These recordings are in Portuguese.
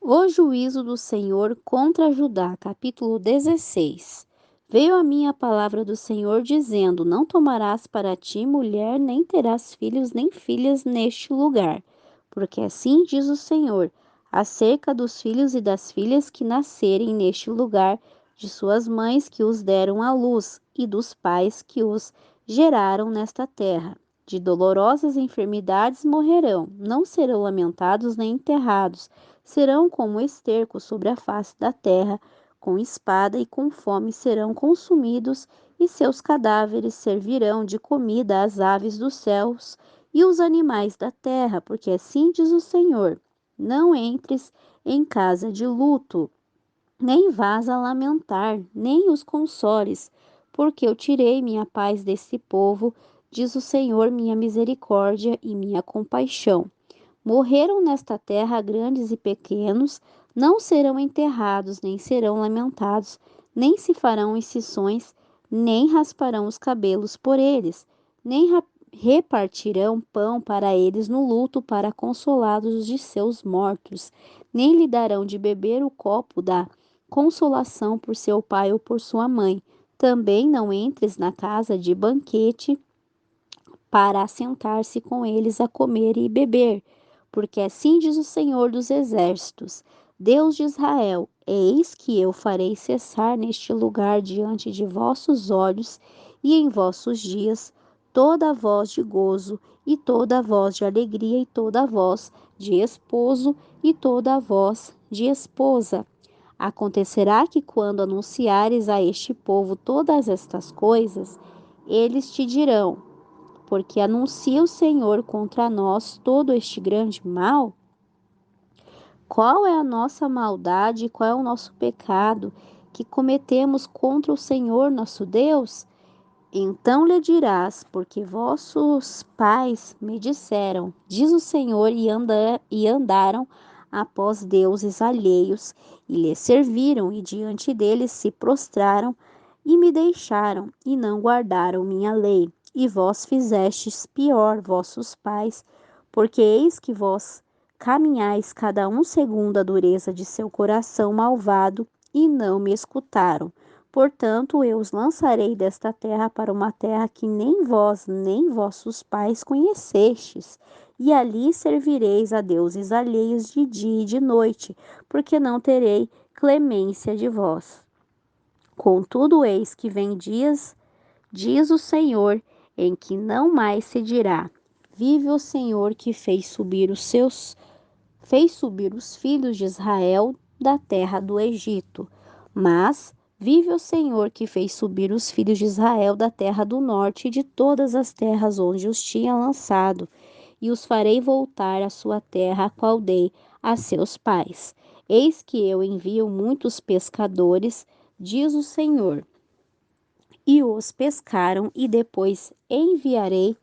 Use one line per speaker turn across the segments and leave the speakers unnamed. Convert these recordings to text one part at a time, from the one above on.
O juízo do Senhor contra Judá, capítulo 16. Veio a mim a palavra do Senhor dizendo: Não tomarás para ti mulher, nem terás filhos nem filhas neste lugar, porque assim diz o Senhor, acerca dos filhos e das filhas que nascerem neste lugar, de suas mães que os deram à luz, e dos pais que os geraram nesta terra. De dolorosas enfermidades morrerão, não serão lamentados nem enterrados, serão como esterco sobre a face da terra, com espada e com fome serão consumidos, e seus cadáveres servirão de comida às aves dos céus e os animais da terra, porque assim diz o Senhor: Não entres em casa de luto, nem vás a lamentar, nem os consoles, porque eu tirei minha paz desse povo, diz o Senhor, minha misericórdia e minha compaixão. Morreram nesta terra grandes e pequenos, não serão enterrados, nem serão lamentados, nem se farão incições, nem rasparão os cabelos por eles, nem repartirão pão para eles no luto para consolá-los de seus mortos, nem lhe darão de beber o copo da consolação por seu pai ou por sua mãe. Também não entres na casa de banquete para assentar-se com eles a comer e beber, porque assim diz o Senhor dos Exércitos, Deus de Israel: Eis que eu farei cessar neste lugar diante de vossos olhos e em vossos dias toda a voz de gozo e toda a voz de alegria e toda a voz de esposo e toda a voz de esposa. Acontecerá que quando anunciares a este povo todas estas coisas, eles te dirão: porque anuncia o Senhor contra nós todo este grande mal? Qual é a nossa maldade, qual é o nosso pecado que cometemos contra o Senhor nosso Deus? Então lhe dirás, porque vossos pais me disseram, diz o Senhor, e andaram após deuses alheios, e lhe serviram, e diante deles se prostraram, e me deixaram, e não guardaram minha lei. E vós fizestes pior, vossos pais, porque eis que vós caminhais cada um segundo a dureza de seu coração malvado, e não me escutaram. Portanto, eu os lançarei desta terra para uma terra que nem vós, nem vossos pais conhecestes, e ali servireis a deuses alheios de dia e de noite, porque não terei clemência de vós. Contudo, eis que vem dias, diz o Senhor, em que não mais se dirá: Vive o Senhor que fez subir os filhos de Israel da terra do Egito. Mas vive o Senhor que fez subir os filhos de Israel da terra do norte e de todas as terras onde os tinha lançado, e os farei voltar à sua terra, a qual dei a seus pais. Eis que eu envio muitos pescadores, diz o Senhor, e os pescaram, e depois enviarei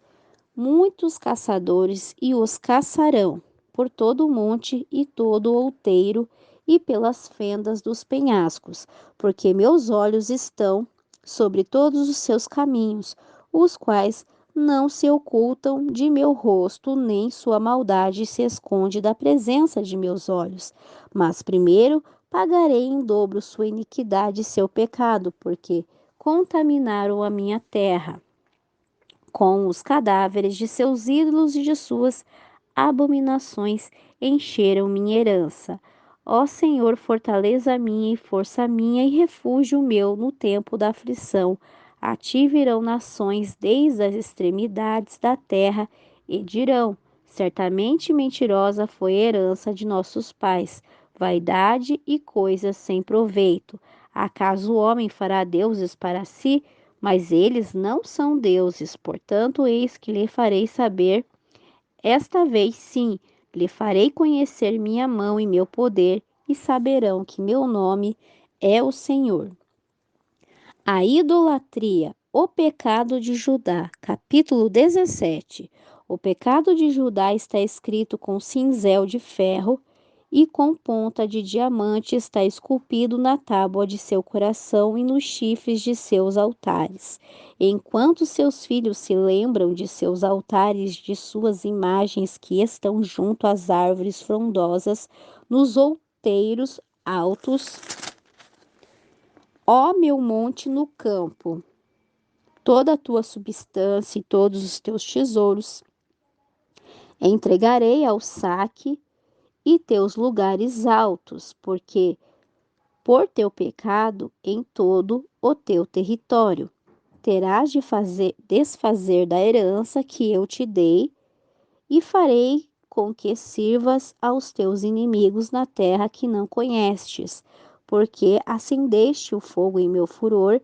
muitos caçadores e os caçarão por todo o monte e todo o outeiro e pelas fendas dos penhascos, porque meus olhos estão sobre todos os seus caminhos, os quais não se ocultam de meu rosto, nem sua maldade se esconde da presença de meus olhos. Mas primeiro pagarei em dobro sua iniquidade e seu pecado, porque contaminaram a minha terra com os cadáveres de seus ídolos e de suas abominações encheram minha herança. Ó Senhor, fortaleza minha e força minha e refúgio meu no tempo da aflição. A ti virão nações desde as extremidades da terra e dirão: certamente mentirosa foi a herança de nossos pais, vaidade e coisas sem proveito. Acaso o homem fará deuses para si? Mas eles não são deuses, portanto, eis que lhe farei saber, esta vez sim, lhe farei conhecer minha mão e meu poder, e saberão que meu nome é o Senhor. A idolatria, o pecado de Judá, capítulo 17. O pecado de Judá está escrito com cinzel de ferro e com ponta de diamante está esculpido na tábua de seu coração e nos chifres de seus altares. Enquanto seus filhos se lembram de seus altares, de suas imagens que estão junto às árvores frondosas, nos outeiros altos, ó meu monte no campo, toda a tua substância e todos os teus tesouros entregarei ao saque e teus lugares altos, porque por teu pecado em todo o teu território terás de desfazer da herança que eu te dei, e farei com que sirvas aos teus inimigos na terra que não conhestes, porque acendeste o fogo em meu furor,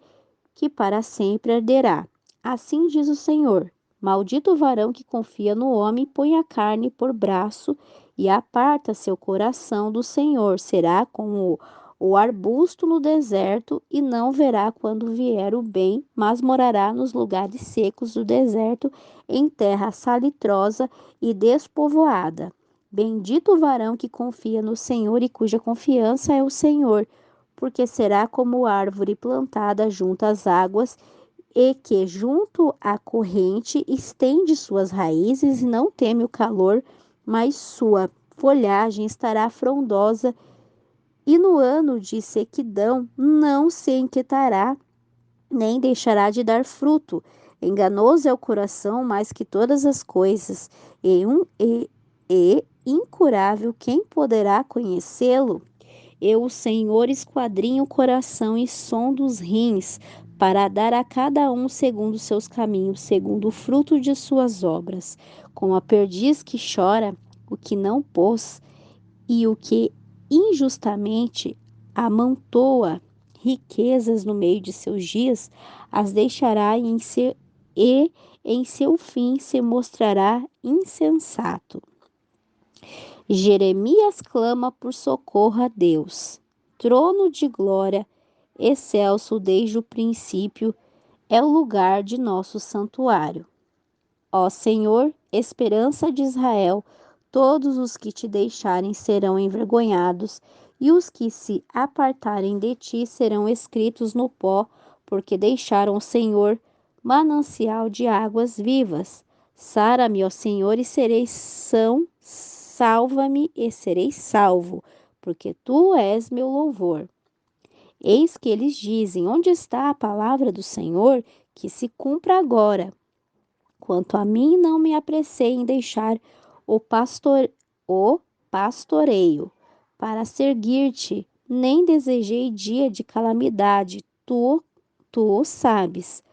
que para sempre arderá. Assim diz o Senhor: maldito o varão que confia no homem, põe a carne por braço e aparta seu coração do Senhor. Será como o arbusto no deserto e não verá quando vier o bem, mas morará nos lugares secos do deserto, em terra salitrosa e despovoada. Bendito o varão que confia no Senhor e cuja confiança é o Senhor, porque será como árvore plantada junto às águas e que junto à corrente estende suas raízes e não teme o calor, mas sua folhagem estará frondosa e no ano de sequidão não se inquietará, nem deixará de dar fruto. Enganoso é o coração mais que todas as coisas, e incurável quem poderá conhecê-lo? Eu, o Senhor, esquadrinho o coração e sondo os rins, para dar a cada um segundo seus caminhos, segundo o fruto de suas obras. Como a perdiz que chora o que não pôs, e o que injustamente amontoa riquezas no meio de seus dias, as deixará e em seu fim se mostrará insensato. Jeremias clama por socorro a Deus. Trono de glória, excelso desde o princípio, é o lugar de nosso santuário. Ó Senhor, esperança de Israel, todos os que te deixarem serão envergonhados, e os que se apartarem de ti serão escritos no pó, porque deixaram o Senhor, manancial de águas vivas. Sara-me, ó Senhor, e serei são, salva-me e serei salvo, porque tu és meu louvor. Eis que eles dizem: onde está a palavra do Senhor? Que se cumpra agora. Quanto a mim, não me apressei em deixar o, pastor, o pastoreio para seguir-te, nem desejei dia de calamidade. Tu o sabes.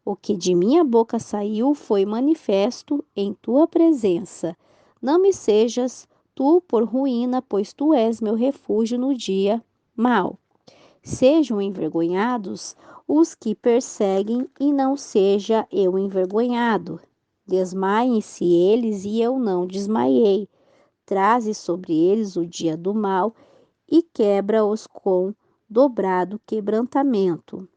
O que de minha boca saiu foi manifesto em tua presença. Não me sejas tu por ruína, pois tu és meu refúgio no dia mau. Sejam envergonhados os que perseguem, e não seja eu envergonhado. Desmaiem-se eles, e eu não desmaiei. Traze sobre eles o dia do mal, e quebra-os com dobrado quebrantamento.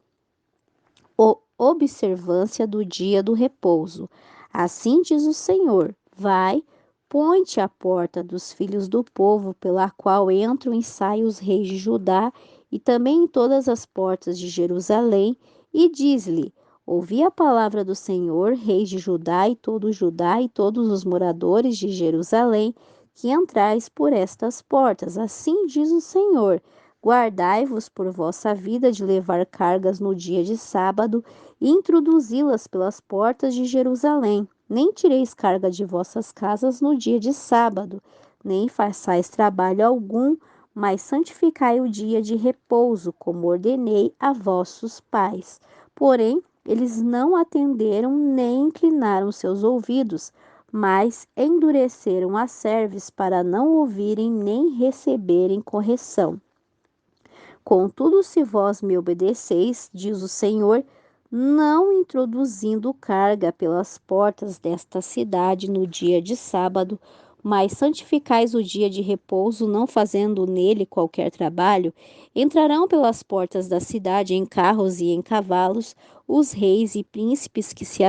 Observância do dia do repouso. Assim diz o Senhor: vai, põe-te à porta dos filhos do povo, pela qual entram e saem os reis de Judá, e também em todas as portas de Jerusalém, e diz-lhe: ouvi a palavra do Senhor, reis de Judá e todos os moradores de Jerusalém, que entrais por estas portas. Assim diz o Senhor: guardai-vos por vossa vida de levar cargas no dia de sábado e introduzi-las pelas portas de Jerusalém. Nem tireis carga de vossas casas no dia de sábado, nem façais trabalho algum, mas santificai o dia de repouso, como ordenei a vossos pais. Porém, eles não atenderam nem inclinaram seus ouvidos, mas endureceram a cerviz para não ouvirem nem receberem correção. Contudo, se vós me obedeceis, diz o Senhor, não introduzindo carga pelas portas desta cidade no dia de sábado, mas santificais o dia de repouso, não fazendo nele qualquer trabalho, entrarão pelas portas da cidade em carros e em cavalos os reis e príncipes que se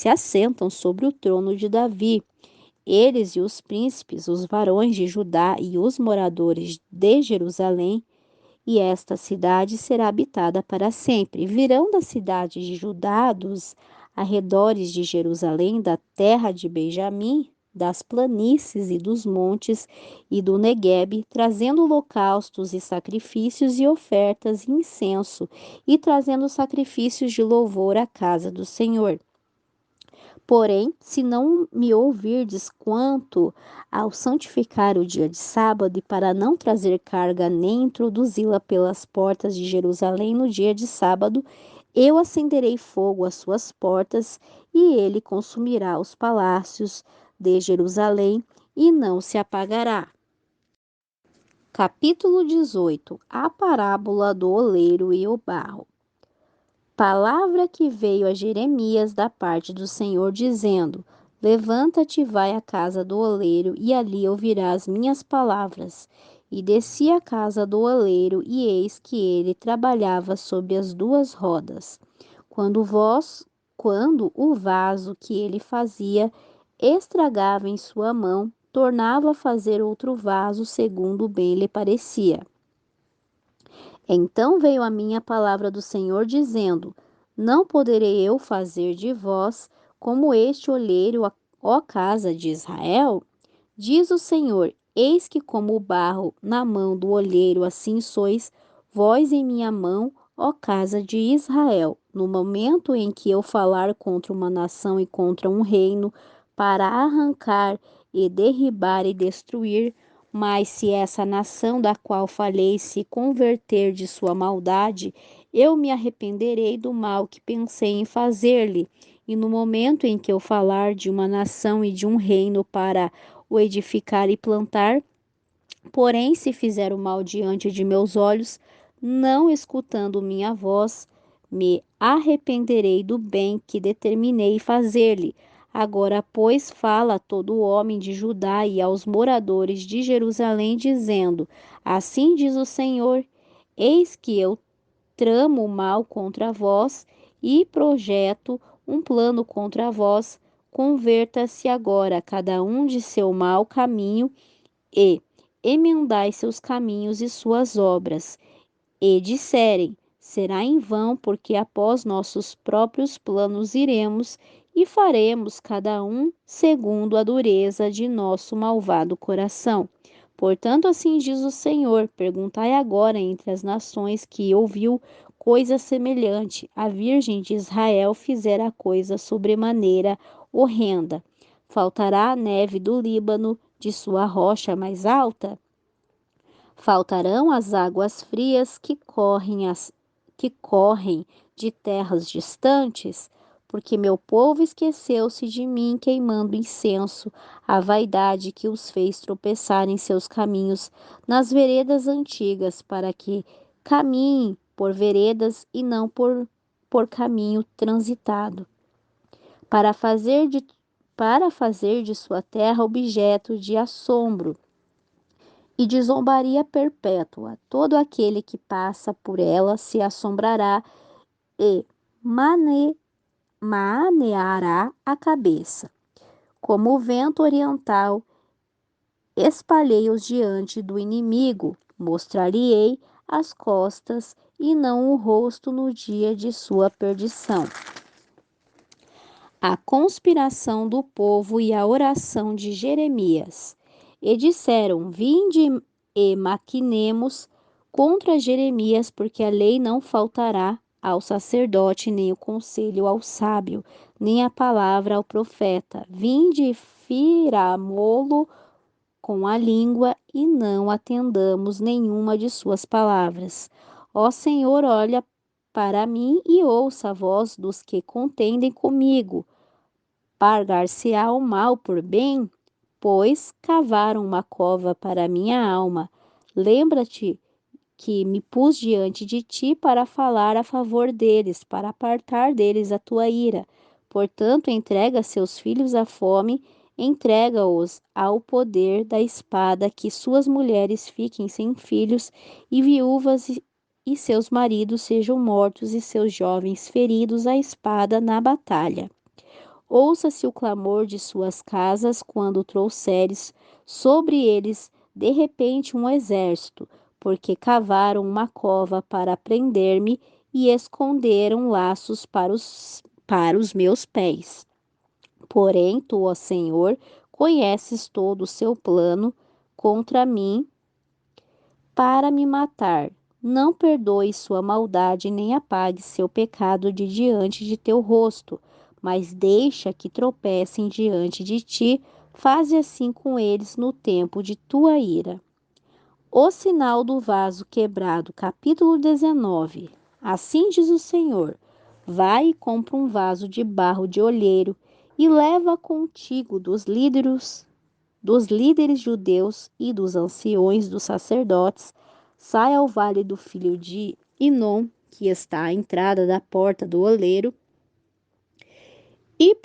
assentam sobre o trono de Davi. Eles e os príncipes, os varões de Judá e os moradores de Jerusalém, e esta cidade será habitada para sempre. Virão da cidade de Judá, dos arredores de Jerusalém, da terra de Benjamim, das planícies e dos montes e do Neguebe, trazendo holocaustos e sacrifícios e ofertas e incenso, e trazendo sacrifícios de louvor à casa do Senhor. Porém, se não me ouvirdes quanto ao santificar o dia de sábado, e para não trazer carga nem introduzi-la pelas portas de Jerusalém no dia de sábado, eu acenderei fogo às suas portas, e ele consumirá os palácios de Jerusalém, e não se apagará. Capítulo 18. A parábola do oleiro e o barro. Palavra que veio a Jeremias da parte do Senhor, dizendo: Levanta-te e vai à casa do oleiro, e ali ouvirás minhas palavras. E desci à casa do oleiro, e eis que ele trabalhava sob as duas rodas. Quando o vaso que ele fazia estragava em sua mão, tornava a fazer outro vaso segundo bem lhe parecia. Então veio a mim a palavra do Senhor, dizendo: Não poderei eu fazer de vós como este olheiro, ó casa de Israel? Diz o Senhor: Eis que, como o barro na mão do olheiro, assim sois vós em minha mão, ó casa de Israel. No momento em que eu falar contra uma nação e contra um reino, para arrancar e derribar e destruir, mas se essa nação da qual falei se converter de sua maldade, eu me arrependerei do mal que pensei em fazer-lhe. E no momento em que eu falar de uma nação e de um reino para o edificar e plantar, porém, se fizer o mal diante de meus olhos, não escutando minha voz, me arrependerei do bem que determinei fazer-lhe. Agora, pois, fala a todo homem de Judá e aos moradores de Jerusalém, dizendo: Assim diz o Senhor: Eis que eu tramo o mal contra vós e projeto um plano contra vós. Converta-se agora cada um de seu mau caminho e emendai seus caminhos e suas obras. E disserem: será em vão, porque após nossos próprios planos iremos e faremos cada um segundo a dureza de nosso malvado coração. Portanto, assim diz o Senhor: perguntai agora entre as nações que ouviu coisa semelhante. A Virgem de Israel fizera coisa sobremaneira horrenda. Faltará a neve do Líbano, de sua rocha mais alta? Faltarão as águas frias que correm de terras distantes? Porque meu povo esqueceu-se de mim, queimando incenso, a vaidade que os fez tropeçar em seus caminhos nas veredas antigas, para que caminhem por veredas e não por caminho transitado, para fazer de, para fazer de sua terra objeto de assombro e de zombaria perpétua. Todo aquele que passa por ela se assombrará e maneará a cabeça. Como o vento oriental, espalhei-os diante do inimigo, mostrar-lhe-ei as costas e não o rosto no dia de sua perdição. A conspiração do povo e a oração de Jeremias. E disseram: Vinde e maquinemos contra Jeremias, porque a lei não faltará ao sacerdote, nem o conselho ao sábio, nem a palavra ao profeta. Vinde e firamô-lo com a língua e não atendamos nenhuma de suas palavras. Ó Senhor, olha para mim e ouça a voz dos que contendem comigo. Pagar-se-á o mal por bem, pois cavaram uma cova para a minha alma. Lembra-te que me pus diante de ti para falar a favor deles, para apartar deles a tua ira. Portanto, entrega seus filhos à fome, entrega-os ao poder da espada, que suas mulheres fiquem sem filhos e viúvas e seus maridos sejam mortos e seus jovens feridos à espada na batalha. Ouça-se o clamor de suas casas quando trouxeres sobre eles de repente um exército, porque cavaram uma cova para prender-me e esconderam laços para os meus pés. Porém, tu, ó Senhor, conheces todo o seu plano contra mim para me matar. Não perdoes sua maldade, nem apague seu pecado de diante de teu rosto, mas deixa que tropecem diante de ti, faze assim com eles no tempo de tua ira. O sinal do vaso quebrado, capítulo 19. Assim diz o Senhor: vai e compra um vaso de barro de olheiro e leva contigo dos líderes judeus e dos anciões dos sacerdotes, sai ao vale do filho de Inom, que está à entrada da porta do oleiro, e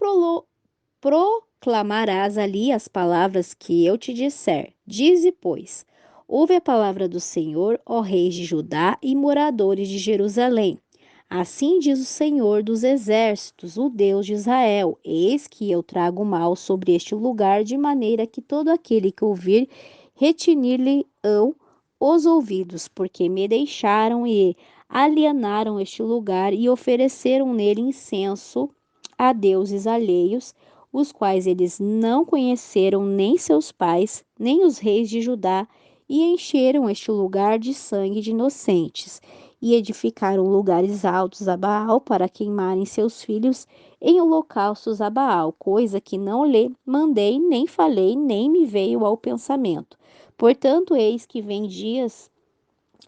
proclamarás ali as palavras que eu te disser. Dize, pois, ouve a palavra do Senhor, ó reis de Judá e moradores de Jerusalém. Assim diz o Senhor dos exércitos, o Deus de Israel: eis que eu trago mal sobre este lugar, de maneira que todo aquele que ouvir retinir-lhe-ão os ouvidos, porque me deixaram e alienaram este lugar e ofereceram nele incenso a deuses alheios, os quais eles não conheceram, nem seus pais, nem os reis de Judá, e encheram este lugar de sangue de inocentes, e edificaram lugares altos a Baal para queimarem seus filhos em holocaustos a Baal, coisa que não lhe mandei, nem falei, nem me veio ao pensamento. Portanto, eis que vem dias,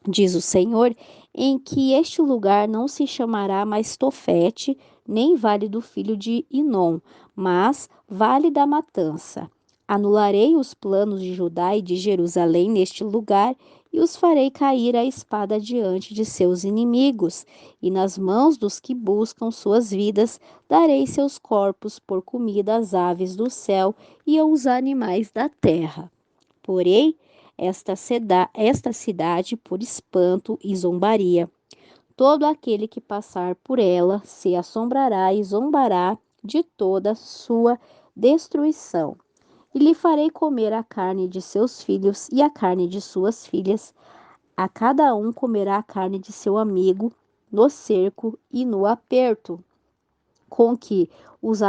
diz o Senhor, em que este lugar não se chamará mais Tofete, nem Vale do Filho de Inom, mas Vale da Matança. Anularei os planos de Judá e de Jerusalém neste lugar e os farei cair a espada diante de seus inimigos, e nas mãos dos que buscam suas vidas darei seus corpos por comida às aves do céu e aos animais da terra. Porém, esta cidade por espanto e zombaria. Todo aquele que passar por ela se assombrará e zombará de toda sua destruição. E lhe farei comer a carne de seus filhos e a carne de suas filhas. A cada um comerá a carne de seu amigo no cerco e no aperto com que os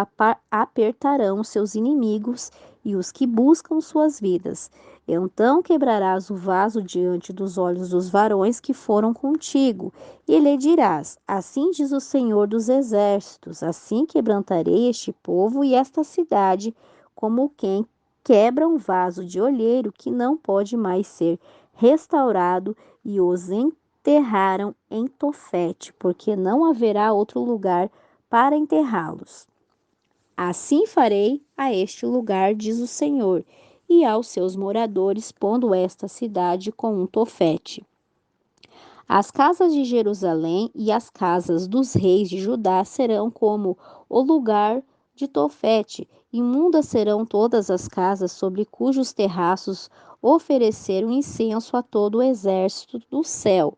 apertarão seus inimigos e os que buscam suas vidas. Então quebrarás o vaso diante dos olhos dos varões que foram contigo, e lhe dirás: assim diz o Senhor dos Exércitos, assim quebrantarei este povo e esta cidade, como quem quebra um vaso de olheiro que não pode mais ser restaurado, e os enterraram em Tofete, porque não haverá outro lugar para enterrá-los. Assim farei a este lugar, diz o Senhor, e aos seus moradores, pondo esta cidade com um tofete. As casas de Jerusalém e as casas dos reis de Judá serão como o lugar de Tofete. Imundas serão todas as casas sobre cujos terraços ofereceram incenso a todo o exército do céu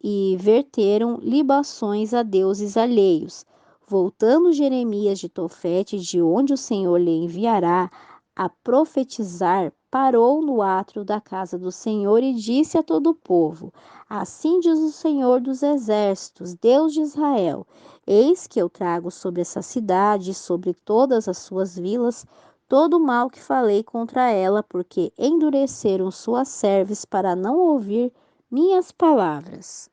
e verteram libações a deuses alheios. Voltando Jeremias de Tofete, de onde o Senhor lhe enviará a profetizar, parou no átrio da casa do Senhor e disse a todo o povo: assim diz o Senhor dos Exércitos, Deus de Israel: eis que eu trago sobre essa cidade e sobre todas as suas vilas todo o mal que falei contra ela, porque endureceram suas serves para não ouvir minhas palavras.